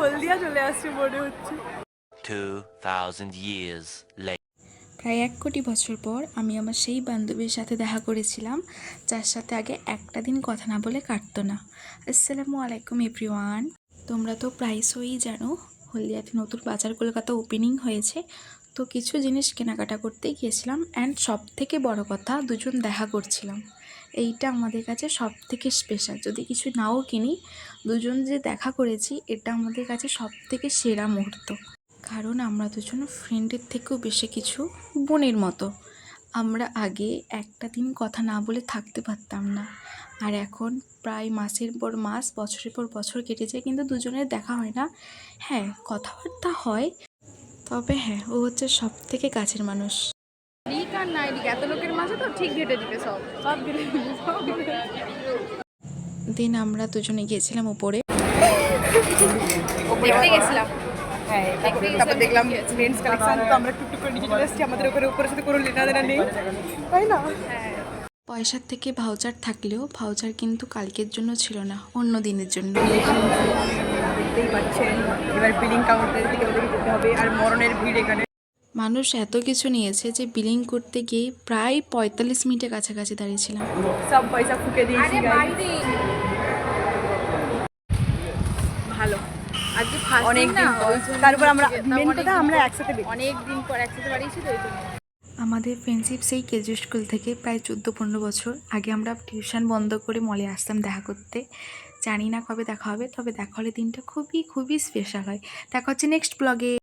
হলদিয়া চলে আসছে মনে হচ্ছে। 2000 years later. প্রায় 1 কোটি বছর পর আমি আমার সেই বান্ধবীর সাথে দেখা করেছিলাম যার সাথে আগে একটা দিন কথা না বলে কাটতো না। আসসালামু আলাইকুম এভরিওয়ান। তোমরা তো প্রায়শই জানো হলদিয়াতে নতুন বাজার কলকাতা ওপেনিং হয়েছে, তো কিছু জিনিস কেনাকাটা করতে গিয়েছিলাম অ্যান্ড সব থেকে বড় কথা দুজন দেখা করছিলাম। এইটা আমাদের কাছে সব থেকে স্পেশাল। যদি কিছু নাও কিনি, দুজন যে দেখা করেছি এটা আমাদের কাছে সব থেকে সেরা মুহূর্ত। কারণ আমরা দুজন ফ্রেন্ডের থেকেও বেশি কিছু বোনের মতো। আমরা আগে একটা দিন কথা না বলে থাকতে পারতাম না, আর এখন প্রায় মাসের পর মাস বছরের পর বছর কেটে যায় কিন্তু দুজনের দেখা হয় না। হ্যাঁ, কথাবার্তা হয়, তবে হ্যাঁ, ও হচ্ছে সব থেকে কাছের মানুষ। লিক আর নাই লিক এত লোকের মাঝে তো ঠিক ঘেটে দিবে, সব সব ঘেটে দিবে, সব ঘেটে দিবে। দিন আমরা দুজনে গিয়েছিলাম উপরে। দেখতে গেছিলাম। হ্যাঁ, তারপর দেখলাম মেন্স কালেকশন, তো আমরা টুকটুক করে নিচে চলে এসেছি। আমাদের উপরের সাথে কোনো লেনা দেনা নেই, তাই না? হ্যাঁ, পয়সার থেকে ভাউচার থাকলেও ভাউচার কিন্তু কালকের জন্য ছিল না, অন্য দিনের জন্য। দেখতেই পাচ্ছেন এবার বিলিং কাউন্টারের দিকে আমাদেরকে যেতে হবে। আর মরণের ভিড় এখানে। মানুষ এত কিছু নিয়েছে যে বিলিং করতে গিয়ে প্রায় 45 মিনিটের কাছাকাছি দাঁড়িয়েছিলাম। সব পয়সা ফুকে দিয়েছি। ভালো, আজকে ফার্স্ট অনেক দিন না, দিন পর। ওই জন্য তারপর আমরা যেতাম মেন অনেক কথা দিন আমরা পর। একসাথে বেরিয়েছি। অনেক দিন পর একসাথে বাড়িয়েছি তো, ওই জন্য। আমাদের ফ্রেন্ডশিপ সেই কেজি স্কুল থেকে প্রায় 14-15 বছর আগে। আমরা টিউশন বন্ধ করে মলে আসতাম দেখা করতে। জানি না কবে দেখা হবে, তবে দেখা হলে দিনটা খুবই খুবই স্পেশাল হয়। দেখা হচ্ছে নেক্সট ব্লগে।